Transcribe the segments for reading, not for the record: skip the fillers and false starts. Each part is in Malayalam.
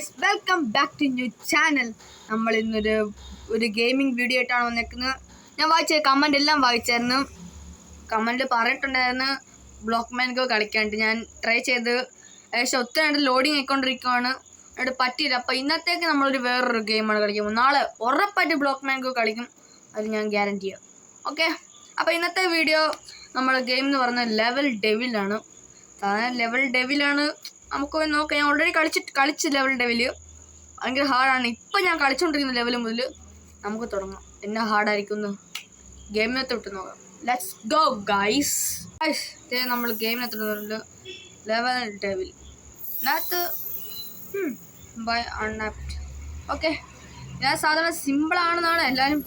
Guys, welcome back to new channel. നമ്മൾ ഇന്നൊരു ഗെയിമിംഗ് വീഡിയോ ആയിട്ടാണ് വന്നേക്കുന്നത്. ഞാൻ വായിച്ച കമൻ്റ് എല്ലാം വായിച്ചായിരുന്നു. കമൻറ്റിൽ പറഞ്ഞിട്ടുണ്ടായിരുന്നു ബ്ലോക്ക് മാൻഗോ കളിക്കാണ്ട്. ഞാൻ ട്രൈ ചെയ്ത് ഏകദേശം ഒത്തിരി ലോഡിങ് ആയിക്കൊണ്ടിരിക്കുകയാണ്, അവിടെ പറ്റിയില്ല. അപ്പോൾ ഇന്നത്തേക്ക് നമ്മളൊരു വേറൊരു ഗെയിമാണ് കളിക്കുന്നത്. നാളെ ഉറപ്പായിട്ട് ബ്ലോക്ക് മാൻഗോ കളിക്കും, അത് ഞാൻ ഗ്യാരണ്ടി ചെയ്യാം. ഓക്കെ, അപ്പോൾ ഇന്നത്തെ വീഡിയോ നമ്മൾ ഗെയിം എന്ന് പറയുന്നത് ലെവൽ ഡെവിലാണ്. ലെവൽ ഡെവിലാണ് നമുക്ക് നോക്കാം. ഞാൻ ഓൾറെഡി കളിച്ച് ലെവൽ ഡെവില് ഭയങ്കര ഹാർഡാണ്. ഇപ്പം ഞാൻ കളിച്ചുകൊണ്ടിരിക്കുന്ന ലെവൽ മുതൽ നമുക്ക് തുടങ്ങാം. എന്നാ ഹാർഡായിരിക്കും ഗെയിമിനകത്ത് വിട്ട് നോക്കാം. Let's go guys. നമ്മൾ ഗെയിമിനകത്ത് ഇടുന്നുണ്ട് ലെവൽ ഡെവിൽ. ഇതിനകത്ത് ബൈ അൺആപ്റ്റ്. ഓക്കെ, ഞാൻ സാധാരണ സിമ്പിളാണെന്നാണ് എല്ലാവരും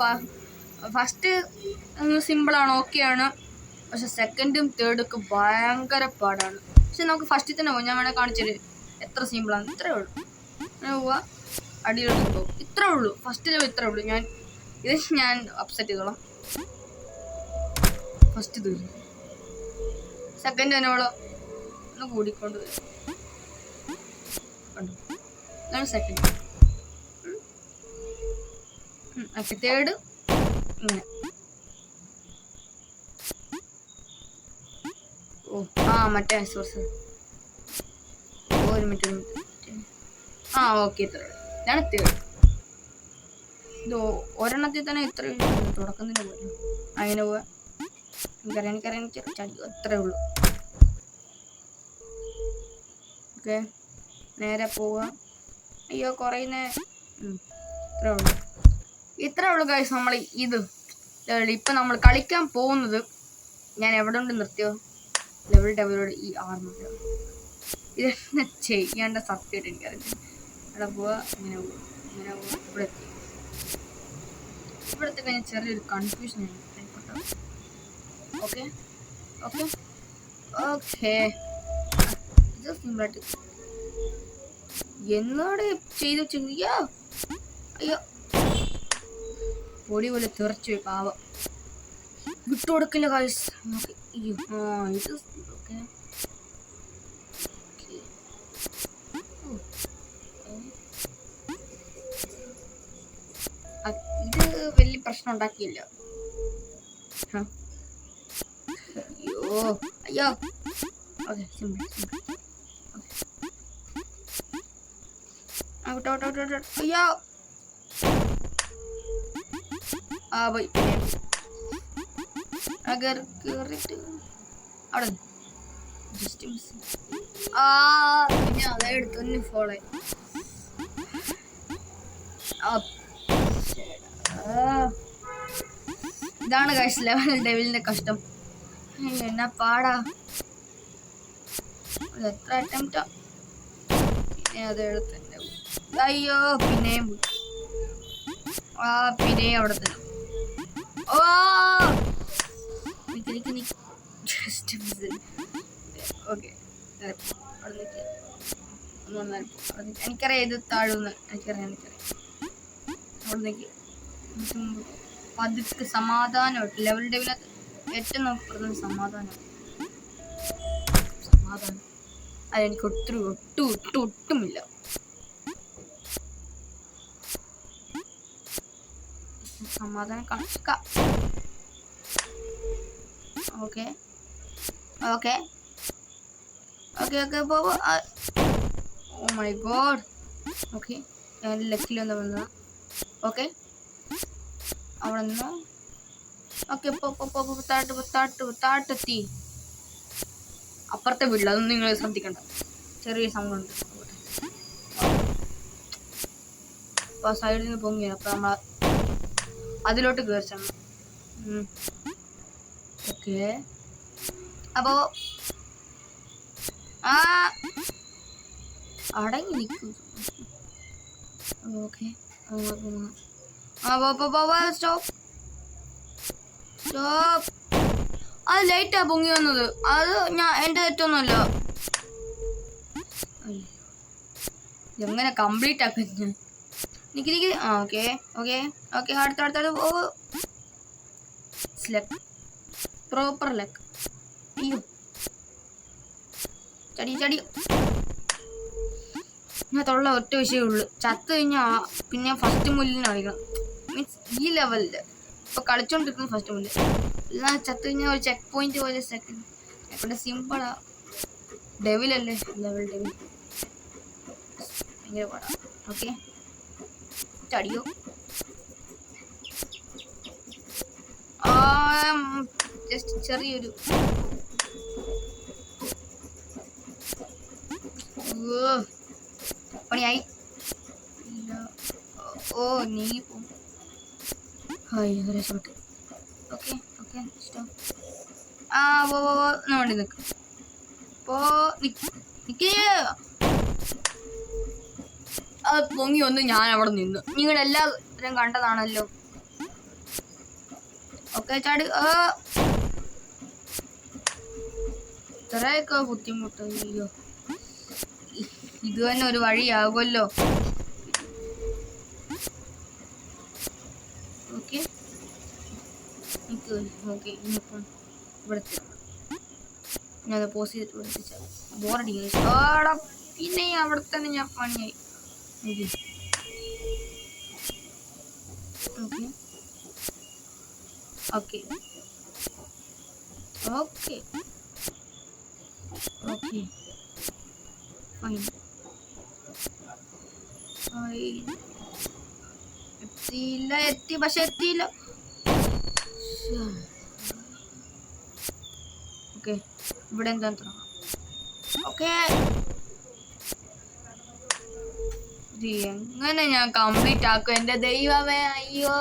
ഫസ്റ്റ് സിമ്പിളാണ്, ഓക്കെയാണ്. പക്ഷെ സെക്കൻഡും തേർഡൊക്കെ ഭയങ്കര പാടാണ്. പക്ഷെ നമുക്ക് ഫസ്റ്റിൽ തന്നെ പോകാം. ഞാൻ വേണേൽ കാണിച്ചത് എത്ര സിമ്പിളാണ്. ഇത്രേ ഉള്ളൂ. അങ്ങനെ പോവുക, അടിയിലോട്ട് പോകും. ഇത്രേ ഉള്ളൂ, ഫസ്റ്റ് ലെവൽ ഇത്രേ ഉള്ളൂ. ഞാൻ അപ്സെറ്റ് ചെയ്തോളാം. ഫസ്റ്റ് തീർന്നു. സെക്കൻഡ് തന്നെ ഒന്ന് കൂടിക്കൊണ്ട് വരും. കണ്ടു, ഇതാണ് സെക്കൻഡ്. തേർഡ് ഇങ്ങനെ. മറ്റേ സോഴ്സ് ഒരു മിനിറ്റ്. ഓക്കെ, ഇത്ര ഇതാണ് തേർഡ്. ഇത് ഒരെണ്ണത്തിൽ തന്നെ ഇത്ര തുടക്കത്തിന് പോലും അങ്ങനെ പോവാ. എനിക്കറിയാം ചടി അത്രേ ഉള്ളൂ. ഓക്കെ, നേരെ പോവാ. അയ്യോ കുറയുന്നേ. ഇത്രേ ഉള്ളൂ ഗൈസ്. നമ്മൾ ഇപ്പം നമ്മൾ കളിക്കാൻ പോകുന്നത്, ഞാൻ എവിടെ കൊണ്ട് നിർത്തിയോ ലെവൽ ഡെവലോട് ഈ ആർമ ഇതെന്നെ ചെയ്യേണ്ട സത്യമായിട്ട് എനിക്കറിയില്ല. ഇവിടെ പോവാ, ഇങ്ങനെ പോവാ, ഇങ്ങനെ പോവാ. ഇവിടത്തെ കഴിഞ്ഞാൽ ചെറിയൊരു കൺഫ്യൂഷൻ ആയിക്കോട്ടെ. ഓക്കെ ഓക്കെ ഓക്കെ, ഇത് സിമ്പിളായിട്ട് എന്നോട് ചെയ്ത് വെച്ചോ. അയ്യോ, പൊടി പോലെ തെറിച്ചു പോയി പാവം. വിട്ടുകൊടുക്കില്ല ഗൈസ്. ഇത് ഓക്കെ. ഇത് വലിയ പ്രശ്നം ഉണ്ടാക്കിയില്ല. അയ്യോ ഓക്കെ, സിമ്പിൾ. അയ്യോ പോയി. अगर അവിടെ ജസ്റ്റ് മിസ്. പിന്നെ അതെടുത്ത് തന്നെ ഫോളോ. ഇതാണ് ഗൈസ് ലെവൽ ഡെവിലിന്റെ കഷ്ടം. എന്നാ പാടാ. എത്ര അറ്റംപ്റ്റാ. പിന്നെ അതെടുത്ത് തന്നെ. അയ്യോ, പിന്നെയും പിന്നെയും അവിടെ തന്നെ. എനിക്കറിയാം ഇത് താഴുന്ന്. എനിക്കറിയാം. അവിടെ പതുക്കെ സമാധാനമായിട്ട് ലെവൽ ഡെവിനകത്ത് ഏറ്റവും നോക്കപ്പെടുന്നത് സമാധാനം. അതെനിക്ക് ഒട്ടുമില്ല. സമാധാനം കാണിക്കാം. ഓക്കെ ഓക്കെ ഓക്കെ ഓക്കെ പോവോ. Oh my God. ഓക്കെ, ഞാൻ ലക്കിലൊന്ന് വന്നതാ. ഓക്കെ, അവിടെ നിന്നോ. ഓക്കെ, താട്ടെത്തി. അപ്പുറത്തെ വീട്ടിൽ, അതൊന്നും നിങ്ങൾ ശ്രദ്ധിക്കണ്ട. ചെറിയ സൗണ്ട് ഉണ്ട്. അപ്പോൾ സൈഡിൽ നിന്ന് പൊങ്ങിയാണ്. അപ്പോൾ നമ്മൾ അതിലോട്ട് കയറിച്ചാണ്. ഓക്കെ, അപ്പോൾ അടങ്ങി നിൽക്കും. Okay, stop. അത് ലൈറ്റാ പൊങ്ങി വന്നത്. അത് എൻ്റെ തെറ്റൊന്നുമല്ല. എങ്ങനെ കംപ്ലീറ്റ് ആക്കി നിക്ക്. ഓക്കെ ഓക്കെ ഓക്കെ, അടുത്ത ലക്ക്, പ്രോപ്പർ ലക്ക്. അയ്യോ, ചടി ഇതിനകത്തുള്ള ഒറ്റ വിഷയമേ ഉള്ളൂ, ചത്ത് കഴിഞ്ഞാൽ പിന്നെ ഫസ്റ്റ് മുല്ലിന് കളിക്കണം. മീൻസ് ഈ ലെവലിൽ ഇപ്പോൾ കളിച്ചോണ്ടിരിക്കുന്ന ഫസ്റ്റ് മുല്ല് എല്ലാം ചത്ത് കഴിഞ്ഞാൽ ഒരു ചെക്ക് പോയിന്റ് പോലെ സെക്കൻഡ്. ഇവിടെ സിമ്പിളാ, ഡെവിലല്ലേ, ലെവൽ ഡെവിൽ ഭയങ്കര പാടാ. ഓക്കെ ചടിയോ ജസ്റ്റ് ചെറിയൊരു പണിയായി. ഓ നീ രക്ഷപ്പെട്ടു. Okay okay stop. വേണ്ടി നിൽക്കും. അത് പൊങ്ങി ഒന്ന് ഞാൻ അവിടെ നിന്ന്, നിങ്ങളെല്ലാവരും കണ്ടതാണല്ലോ. ഓക്കെ ചാടി. ഇത്രയൊക്കെ ബുദ്ധിമുട്ട്. അയ്യോ, ഇത് തന്നെ ഒരു വഴിയാകുമല്ലോ. ഓക്കെ ഓക്കെ ഇനിയിപ്പം ഇവിടുത്തെ ഞാനത് പോസ് ചെയ്തിട്ട് വിളിച്ച ബോറടി. പിന്നെ അവിടെ തന്നെ ഞാൻ പണിയായി. Okay okay okay okay fine. എത്തി പക്ഷെ എത്തിയില്ല. ഓക്കെ ഇവിടെ എന്താ ഓക്കെ. ഇത് എങ്ങനെ ഞാൻ കംപ്ലീറ്റ് ആക്കും എന്റെ ദൈവമേ. അയ്യോ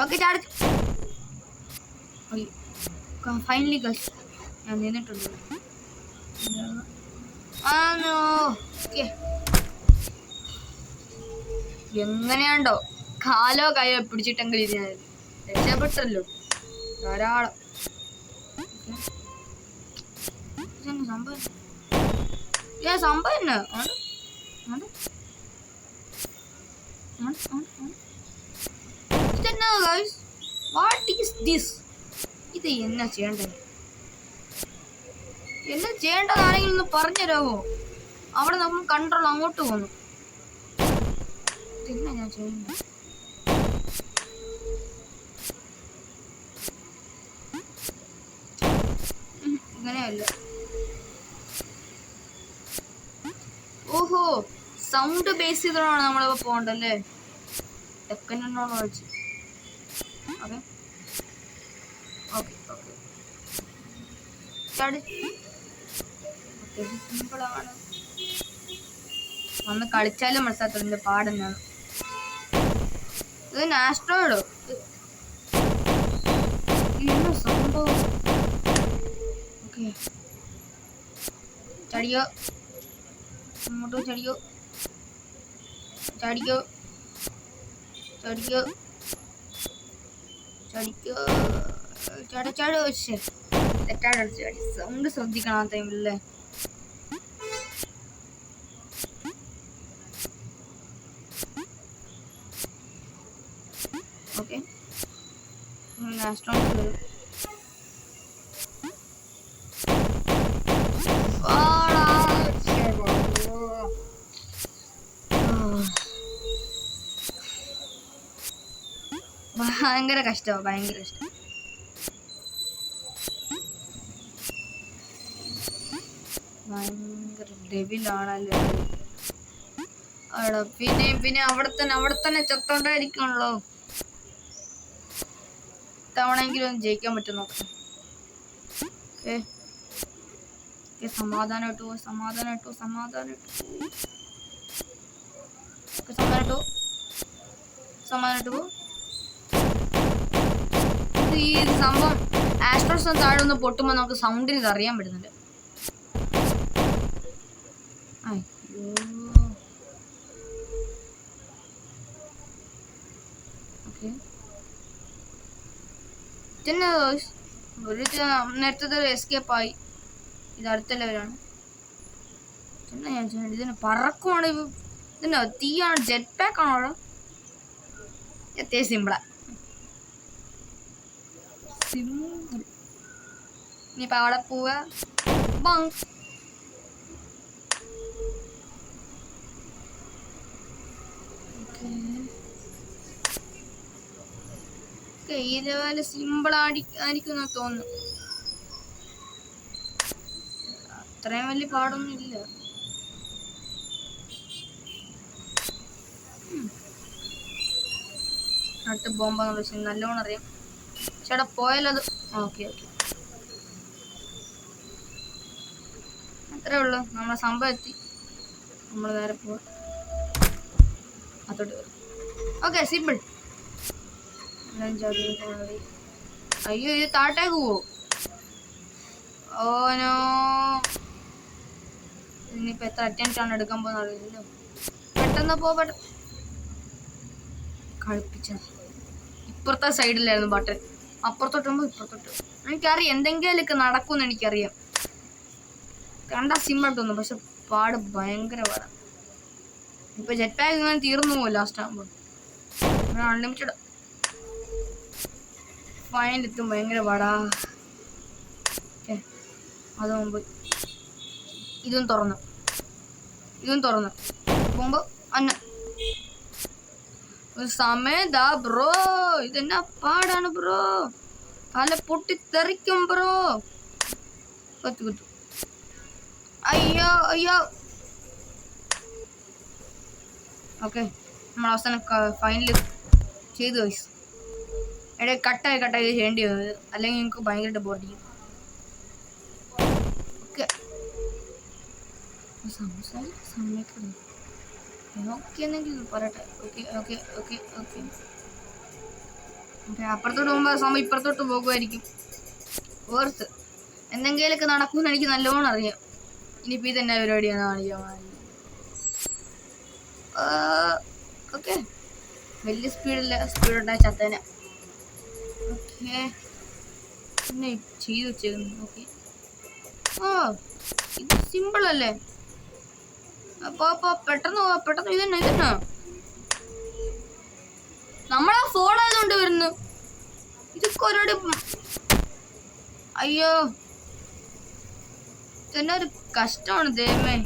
ഓക്കെ ചാടി. ഫൈനലി ഗസ് ഞാൻ നിന്നിട്ടുണ്ട്. എങ്ങനെയാണ്ടോ കാലോ കയ്യോ പിടിച്ചിട്ടെങ്കിൽ ഇത് ഞാൻ രക്ഷപ്പെട്ടല്ലോ ധാരാളം. സംഭവം സംഭവം വാട്ട് ഈസ് ദിസ്? ഇത് എന്നാ ചെയ്യേണ്ടത്? എന്നാ ചെയ്യേണ്ടതാണെങ്കിലും ഒന്ന് പറഞ്ഞുതരാമോ? അവിടെ നമ്മൾ കൺട്രോൾ അങ്ങോട്ട് പോന്നു. ഇതെന്നാ ഞാൻ ചെയ്യേണ്ടത്? ഇങ്ങനെയല്ല. ഓഹോ, സൗണ്ട് ബേസ് ചെയ്തോളാണ് നമ്മളിപ്പോ പോകണ്ടല്ലേ. ടെക്കനോട് വെച്ച് ഓക്കെ ഓക്കെ ഓക്കെ സിമ്പിളാണ്. ഒന്ന് കളിച്ചാലും മനസ്സിലാത്തതിന്റെ പാടെന്നാണ്. ഇത് ആസ്ട്രോയിഡോ എന്നാ സംഭവം? ഓക്കെ ചടിയോ അങ്ങോട്ടോ ചടിയോ ചടിയോ ചടിയോ ചടിക്കോ ചടച്ചാടോ. തെറ്റാടോ ചടി. സൗണ്ട് ശ്രദ്ധിക്കണം ആ ടൈമിലല്ലേ. ഓക്കെ ആസ്ട്രോണോട്ട് വരും. ഭയങ്കര കഷ്ടമാണ്, ഭയങ്കര കഷ്ടം. ഭയങ്കര ഡെവിലാണല്ലോ. പിന്നെ അവിടെ തന്നെ ചത്തോണ്ടായിരിക്കണല്ലോ. തവണെങ്കിലും ഒന്ന് ജയിക്കാൻ പറ്റും നോക്കാം. സമാധാനമായിട്ട് പോ, സമാധാനമായിട്ട് പോ. ഈ സംഭവം ആസ്ട്രോസ് താഴെ ഒന്ന് പൊട്ടുമ്പോൾ നമുക്ക് സൗണ്ടിന് ഇത് അറിയാൻ പറ്റുന്നുണ്ട്. ഒരു നേരത്തെ എസ്കേപ്പ് ആയി. ഇത് അടുത്ത ലെവലാണ്. ഞാൻ ഇതിന് പറക്കുവാണ്. ഇതിന് തീയാണ്, ജെറ്റ് പാക്ക് ആണോ? അത്യാവശ്യം സിമ്പിളാ. ഇനിയിപ്പോൾ അവിടെ പോവുക. ബങ്. ഈ ലെവല് സിമ്പിൾ ആയിരിക്കും തോന്നുന്നു. അത്രയും വലിയ പാടൊന്നും ഇല്ല. അടുത്ത് ബോംബെന്നുള്ള വിഷയം നല്ലോണം അറിയാം. ചേട്ടാ പോയാലത് ഓക്കെ ഓക്കെ അത്രേ ഉള്ളൂ. നമ്മളെ സംഭവം എത്തി. നമ്മൾ നേരെ പോവാ അതോട്ട് വരും. Okay simple. അയ്യോ ഇത് താഴേക്ക് പോവോ? ഓനോ ഇനിയിപ്പോൾ എത്ര അറ്റംപ്റ്റ് ആണ് എടുക്കാൻ പോകുന്ന അറിയില്ലല്ലോ. പെട്ടെന്ന് പോകട്ടെ. കളിപ്പിച്ച ഇപ്പുറത്തെ സൈഡിലായിരുന്നു ബട്ടൺ. അപ്പുറത്തോട്ടുമ്പോൾ ഇപ്പുറത്തോട്ട്. എനിക്കറിയാം എന്തെങ്കിലുമൊക്കെ നടക്കുമെന്ന് എനിക്കറിയാം. കണ്ടാ സിമ്പിൾ തോന്നും, പക്ഷെ പാട് ഭയങ്കര പാടാണ്. ഇപ്പൊ ജെറ്റ് പാക്ക് ഇങ്ങനെ തീർന്നു പോകും ലാസ്റ്റ് ആകുമ്പോൾ. അൺലിമിറ്റഡ് ഫൈനലെത്തും ഭയങ്കര പാടാ. അത് മുമ്പ് ഇതും തുറന്നു പോകുമ്പോ അന്ന ഒരു സമയതാ ബ്രോ. ഇതെന്നാ പാടാണ് ബ്രോ. തല പൊട്ടിത്തെറിക്കും ബ്രോ. കുത്തു അയ്യോ അയ്യോ. ഓക്കെ നമ്മൾ അവസാനം ഫൈനൽ ചെയ്തു വയസ്സ്. ഇടയിൽ കട്ടായി ചെയ്യേണ്ടി വന്നത്, അല്ലെങ്കിൽ എനിക്ക് ഭയങ്കരമായിട്ട് ബോട്ടിക്കും. ഓക്കെ സമ്മതിക്കണം. ഓക്കെ എന്നെങ്കിൽ പറയട്ടെ. Okay okay okay okay okay അപ്പുറത്തോട്ട് പോകുമ്പോൾ സമയം ഇപ്പുറത്തോട്ട് പോകുമായിരിക്കും. ഓർത്ത് എന്തെങ്കിലുമൊക്കെ നടക്കുമെന്ന് എനിക്ക് നല്ലോണം അറിയാം. ഇനിയിപ്പോൾ ഇതെന്നാ പരിപാടിയാണ് കാണിക്കാൻ. ഓക്കെ വലിയ സ്പീഡുണ്ടായ ചത്തേന. ഓക്കെ പിന്നെ ചെയ്ത് വെച്ചേക്കുന്നു. ഓക്കെ ഓ ഇത് സിമ്പിൾ അല്ലേ? അപ്പൊ പെട്ടെന്ന് ഇതെന്നാ നമ്മളാ ഫോൺ ആയതുകൊണ്ട് വരുന്നു. ഇതൊക്കെ ഒരോട് അയ്യോ ഇതെന്നെ ഒരു കഷ്ടമാണ് ദൈവമേ.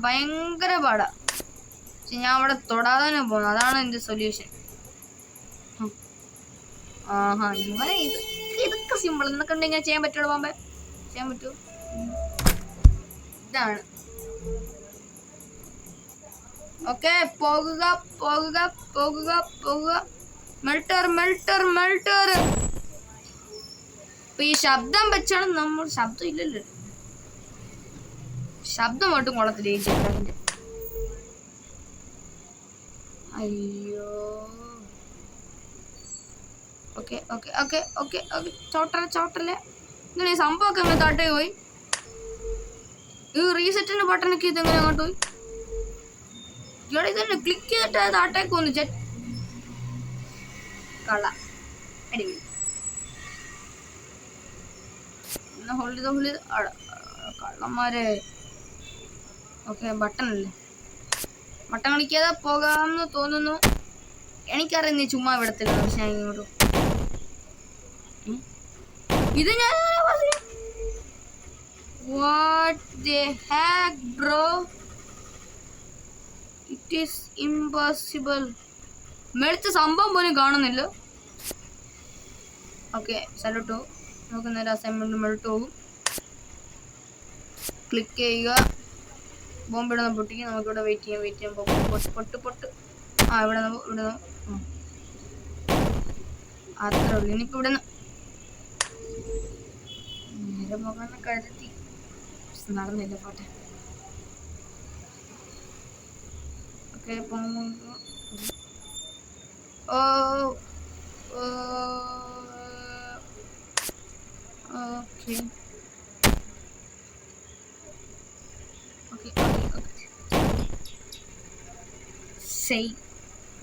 ഭയങ്കര പാടാ. ഞാൻ അവിടെ തൊടാതെ തന്നെ പോകുന്നു. അതാണ് എന്റെ സൊല്യൂഷൻ. ആഹാ ഇവനെ ഇതൊക്കെ സിമ്പിൾ. എന്നൊക്കെ ഉണ്ടെങ്കിൽ ചെയ്യാൻ പറ്റുള്ളൂ. ബോംബെ ചെയ്യാൻ പറ്റുമോ? ഇതാണ് ഓക്കെ. പോകുക. മെൽട്ടർ. ഇപ്പൊ ഈ ശബ്ദം വെച്ചാണ് നമ്മൾ. ശബ്ദം ഇല്ലല്ലോ. ശബ്ദം ഒട്ടും കൊള്ളത്തില്ല ഈ ചെറുതാക്കിന്റെ. അയ്യോ ഓക്കെ ചോട്ടല്ലേ. ഇങ്ങനെ സംഭവമൊക്കെ താട്ടേ പോയി. ഈ റീസെറ്റിന്റെ ബട്ടണൊക്കെ ഇതെങ്ങനെ അങ്ങോട്ട് പോയി? ഇവിടെ ഇതന്നെ ക്ലിക്ക് ചെയ്തിട്ട് താട്ടേക്ക് വന്നു. ജെറ്റ് കള അടിപൊളി. ഹോൾഡ് ചെയ്ത് കള്ളന്മാരെ. ഓക്കെ ബട്ടൺ കളിക്കാതെ പോകാമെന്ന് തോന്നുന്നു. എനിക്കറിയാം നീ ചുമ്മാ വിടത്തില്ല. പക്ഷെ ഞാൻ ഇങ്ങോട്ട് ഇത് ഞാൻ what the heck bro. It is impossible. മേടിച്ച സംഭവം പോലും കാണുന്നില്ല. Okay salute. നമുക്ക് നേരെ അസൈൻമെന്റ് മേളിട്ട് പോകും. ക്ലിക്ക് ചെയ്യുക. ബോംബിടുന്ന പൊട്ടിക്ക്. നമുക്കിവിടെ വെയിറ്റ് ചെയ്യാം. പൊട്ട് ഇവിടെ അത്രേ ഉള്ളൂ. ഇനിയിപ്പോൾ ഇവിടെ നേരെ പോകാൻ കരുതി നടന്നില്ല. പോട്ടെ. ഓക്കെ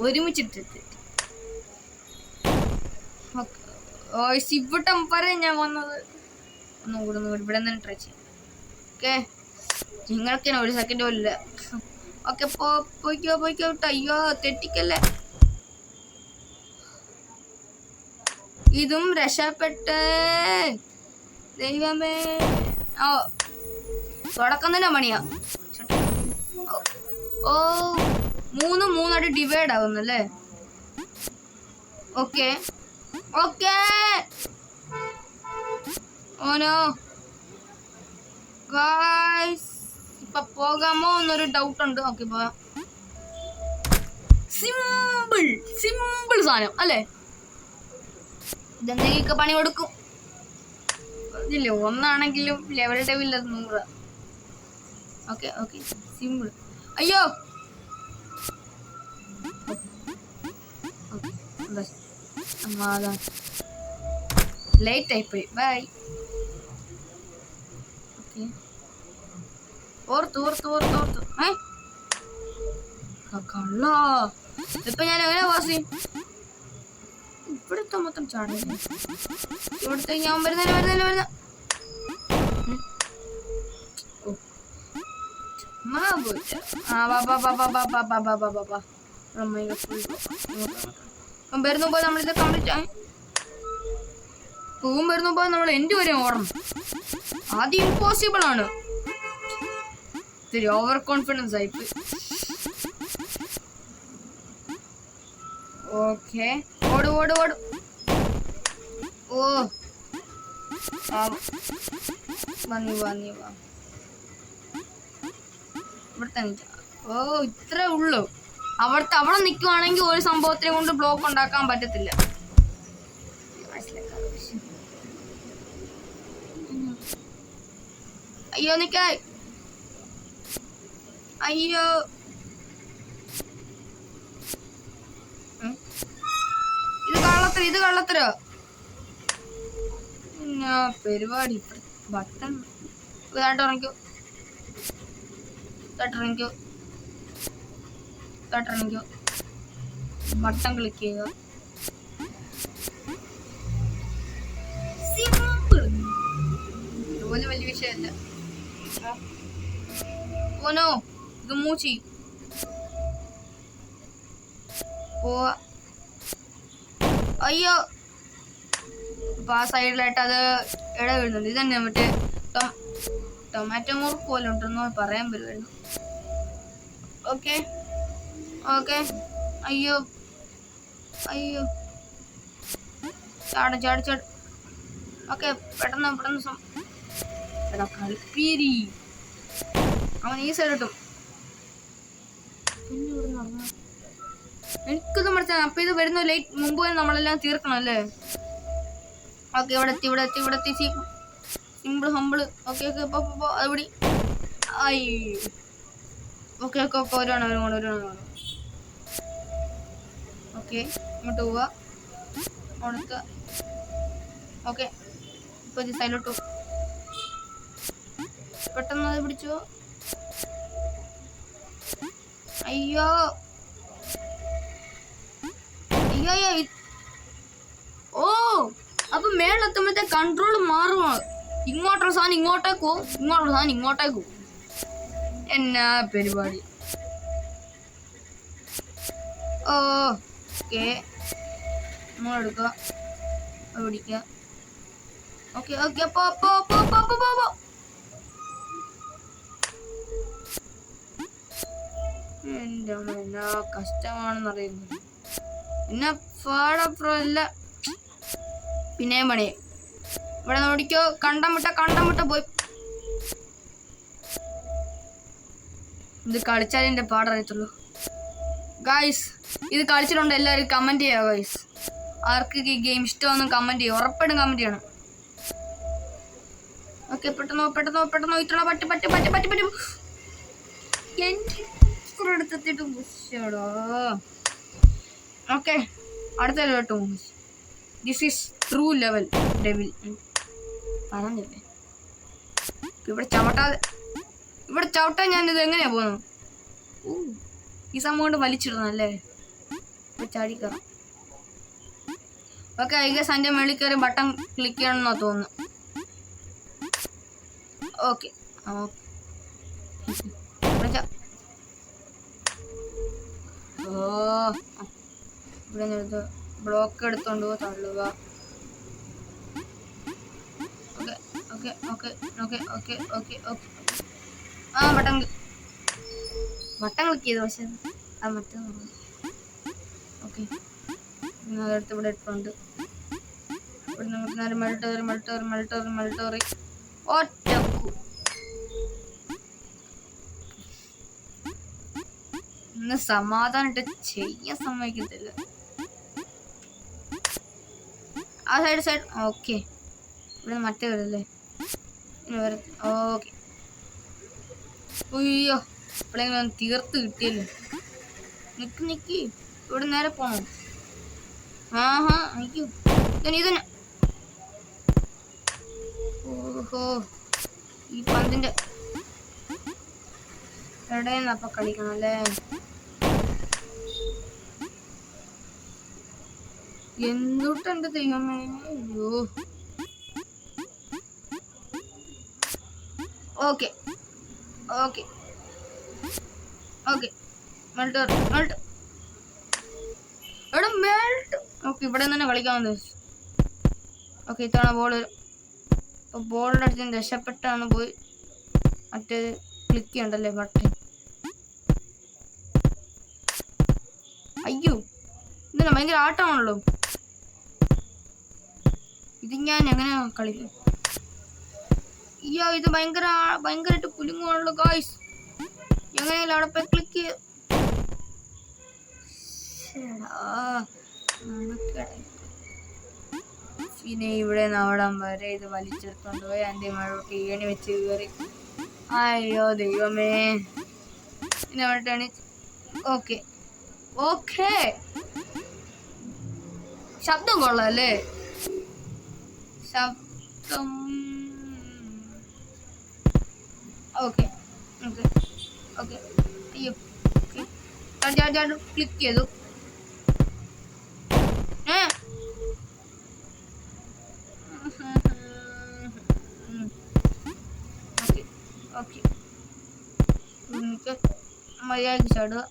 ഒരുമിച്ചിട്ട് ഇവിടം വരെ ഞാൻ വന്നത്. ഒന്നും ഇവിടെ തന്നെ ട്രൈ ചെയ്യാം. ഓക്കെ നിങ്ങൾക്ക് ഒരു സെക്കൻഡ് പോലില്ല. ഓക്കെ പോയിക്കോ. അയ്യോ തെറ്റിക്കല്ലേ. ഇതും രക്ഷപ്പെട്ട്. ദൈവമേ. ഓ തുടക്കം തന്നെ പണിയാ. ഓ 3 ഡിവൈഡ് ആവുന്നല്ലേ. Okay okay. ഓനോ ഗായ്സ് ഇപ്പൊ പോകാമോ എന്നൊരു ഡൗട്ട് ഉണ്ട്. ഓക്കെ പോവാം. സിമ്പിൾ സാധനം അല്ലേ. ഇതെന്തെങ്കിലൊക്കെ പണി കൊടുക്കും. ഇല്ല ഒന്നാണെങ്കിലും level devil 100. Okay okay simple. അയ്യോ ലേറ്റ് ആയിപ്പോയി. ബൈ. ഓക്കെ ഓർത്തു കള്ള. ഇപ്പൊ ഞാൻ എങ്ങനെ പാസ് ചെയ്യും? ഇവിടുത്തെ മൊത്തം ചാടുന്നു. ഇവിടുത്തെ ഞാൻ വരുന്ന വരുന്നുമ്പോ നമ്മളിത് കംപ്ലീറ്റ് ആയി. പൂവും വരുന്നുമ്പോ നമ്മൾ എൻഡ് വരെ ഓടണം. ആദ്യം ഇമ്പോസിബിൾ ആണ്. ഇത്തിരി ഓവർ കോൺഫിഡൻസ് ആയിപ്പോയി. ഓക്കെ ഓട് ഓ വന്നി വാ. ഇവിടുത്തെ ഓ ഇത്രേ ഉള്ളൂ. അവിടെ നിൽക്കുവാണെങ്കിൽ ഒരു സംഭവത്തിനെ കൊണ്ട് ബ്ലോക്ക് ഉണ്ടാക്കാൻ പറ്റത്തില്ല. അയ്യോ നിക്കായ്. അയ്യോ ഇത് കള്ളത്തരോ പരിപാടി. ബട്ടൺ ഇറങ്ങിക്കോ. ബട്ടൺ ക്ലിക്ക് ചെയ്യുക. സിമ്പിൾ. ഇതുപോലെ വലിയ വിഷയമല്ല. ഓനോ ഇത് മൂച്ചി പോവാ. അയ്യോ അപ്പൊ ആ സൈഡിലായിട്ട് അത് ഇട വീഴുന്നുണ്ട്. ഇതന്നെ മറ്റേ ടൊമാറ്റോ മുറുക്ക് പോലെ ഉണ്ടെന്നോ പറയാൻ പറ്റുമായിരുന്നു. ഓക്കെ അയ്യോ ചാട്. ഓക്കെ പെട്ടെന്ന് കളിപ്പീരി. അവൻ ഈ സൈഡ് കിട്ടും. എനിക്കിത് മനസ്സിലായി. അപ്പൊ ഇത് വരുന്നു ലേറ്റ് മുമ്പ് നമ്മളെല്ലാം തീർക്കണം അല്ലേ. ഓക്കെ ഇവിടെ എത്തി. സിമ്പിൾ ഹമ്പിള്. ഓക്കെ അതുപടി. ഓക്കെ ഒരാണ്. ഓക്കെ ഇങ്ങോട്ട് പോവാ. അവിടുത്തെ ഓക്കെ ഇപ്പൊ സൈലോട്ട് പെട്ടെന്ന് അത് പിടിച്ചോ. അയ്യോ ഓ അപ്പൊ മേളെത്തുമ്പോഴത്തെ കൺട്രോൾ മാറുമോ? ഇങ്ങോട്ടുള്ള സാധനം ഇങ്ങോട്ടേക്ക് പോകും, ഇങ്ങോട്ടുള്ള സാധനം ഇങ്ങോട്ടേക്ക് പോകും. എന്നാ പരിപാടി. ഓക്കെ നമ്മളെടുക്കുക പിടിക്കുക. ഓക്കെ എൻ്റെ എന്നാ കഷ്ടമാണെന്നറിയുന്നു. പിന്നെ പാടപ്പുറമല്ല പിന്നെയും പണി. ഇവിടെ നോടിക്കോ. കണ്ടം വിട്ട പോയി. ഇത് കളിച്ചാലേ എൻ്റെ പാടറിയത്തുള്ളൂ. ഗായ്സ് ഇത് കളിച്ചിട്ടുണ്ട് എല്ലാവരും കമൻറ്റ് ചെയ്യുക. ഗായ്സ് ആർക്ക് ഈ ഗെയിം ഇഷ്ടമൊന്നും കമൻറ്റ് ചെയ്യുക. ഉറപ്പായിട്ടും കമൻറ്റ് ചെയ്യണം. ഓക്കെ പെട്ടെന്നോ ഇത്ര പറ്റി എടുത്തിട്ട് ബുഷോടോ. ഓക്കെ അടുത്ത കേട്ടോ. This is true level devil. പറഞ്ഞില്ലേ ഇവിടെ ചവിട്ടാൻ ഞാനിത് എങ്ങനെയാ പോകുന്നു? ഈ സംഭവം കൊണ്ട് വലിച്ചിടണല്ലേ. ചാടിക്കറാം. ഓക്കെ ഐ ഗസ് എൻ്റെ മേളിൽ കയറി ബട്ടൺ ക്ലിക്ക് ചെയ്യണമെന്നോ തോന്നുന്നു. ഓക്കെ ഇവിടെ ബ്ലോക്ക് എടുത്തോണ്ട് തള്ളുക. Okay okay okay okay okay okay okay. ആ ബട്ടൺ ക്ലിക്ക് ചെയ്തു, പക്ഷെ അത് മറ്റേ ഓക്കെ. അതെടുത്ത് ഇവിടെ ഇട്ടുണ്ട്. ഇവിടെ നമുക്ക് നേരെ മെൽട്ടറി ഒറ്റ ഇന്ന് സമാധാനമായിട്ട് ചെയ്യാൻ സമ്മതിക്കത്തില്ല. ആ സൈഡ് ഓക്കെ. ഇവിടെ മറ്റേ വരല്ലേ ഓക്കെ. അയ്യോ ഇപ്പോഴെങ്കിലും തീർത്ത് കിട്ടിയല്ലോ. നിക്ക് ഇവിടെ നേരെ പോണോ? ആഹാ അയ്യോ ഇതന്നെ. ഓഹോ ഈ പന്തിന്റെ എവിടെയെന്ന് അപ്പൊ കളിക്കണം അല്ലേ? എന്തുട്ടെന്റെ ദൈവമേ. അയ്യോ ഓക്കെ ഓക്കെ ഓക്കെ. മെൽട്ട് ഇവിടെ മെൽട്ട്. ഓക്കെ ഇവിടെ തന്നെ കളിക്കാമെന്ന് വെച്ചു. ഓക്കെ ഇത്തവണ ബോളിൻ്റെ അടുത്ത് നിന്ന് രക്ഷപ്പെട്ടാണ് പോയി മറ്റേ ക്ലിക്ക് ചെയ്യണ്ടല്ലേ ബട്ടൺ. അയ്യോ ഇതന്നെ ഭയങ്കര ആട്ടമാണല്ലോ ഇത്. ഞാൻ എങ്ങനെ കളിക്കും? അയ്യോ ഇത് ഭയങ്കരമായിട്ട് കുലുങ്ങുവാണല്ലോ ഗായ്സ്. എങ്ങനെയല്ല അവിടെ പോയി ക്ലിക്ക് ചെയ്ത് പിന്നെ ഇവിടെ നവിടം വരെ ഇത് വലിച്ചെടുത്തോണ്ട് പോയി എൻ്റെ മഴക്ക് ഏണി വെച്ച് കയറി. അയ്യോ ദൈവമേ. പിന്നെ അവിടെയാണ് ഓക്കെ ഓക്കെ. ശബ്ദം കൊള്ളാല്ലേ? ശബ്ദം ഓക്കെ ഓക്കെ ഓക്കെ. അയ്യോ ക്ലിക്ക് ചെയ്തു. ഓക്കെ മര്യാദക്ക് ചാടുക.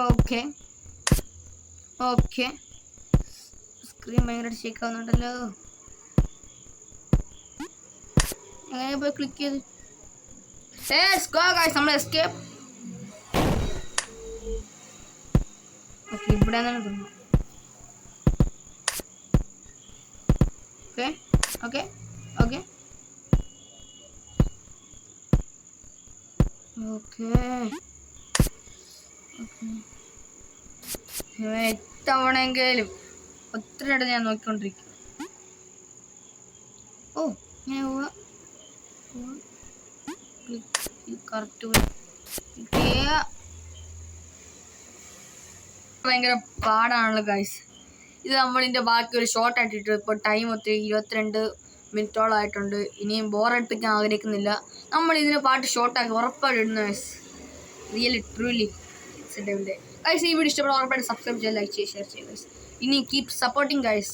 Okay okay. സ്ക്രീൻ ഭയങ്കരമായിട്ട് ഷേക്ക് ആവുന്നുണ്ടല്ലോ. എങ്ങനെ പോയി ക്ലിക്ക് ചെയ്ത് നമ്മൾ എസ്കേപ്പ്. ഓക്കെ ഇവിടെ തോന്നുന്നു. ഓക്കെ ഓക്കെ ഓക്കെ ഓക്കെ എത്തവണെങ്കിലും ഒത്തിരിയായിട്ട് ഞാൻ നോക്കിക്കൊണ്ടിരിക്കും. ഓ ഞാൻ കറക്റ്റ് ഭയങ്കര പാടാണല്ലോ ഗൈസ്. ഇത് നമ്മളിൻ്റെ ബാക്കി ഒരു ഷോർട്ട് ആയിട്ടിട്ട് ഇപ്പോൾ ടൈം ഒത്തിരി 22 മിനിറ്റോളം ആയിട്ടുണ്ട്. ഇനിയും ബോറടിപ്പിക്കാൻ ആഗ്രഹിക്കുന്നില്ല. നമ്മൾ ഇതിന് പാട്ട് ഷോർട്ടാക്കി ഉറപ്പായിട്ട് ഇടുന്ന ഗൈസ്. Really truly guys. ഈ വീഡിയോ ഇഷ്ടപ്പെടാൻ ഉറപ്പായിട്ട് സബ്സ്ക്രൈബ് ചെയ്യുക, ലൈക്ക് ചെയ്യുക, ഷെയർ ചെയ്യുക ഗൈസ്. ഇനി കീപ് സപ്പോർട്ടിങ് ഗൈസ്.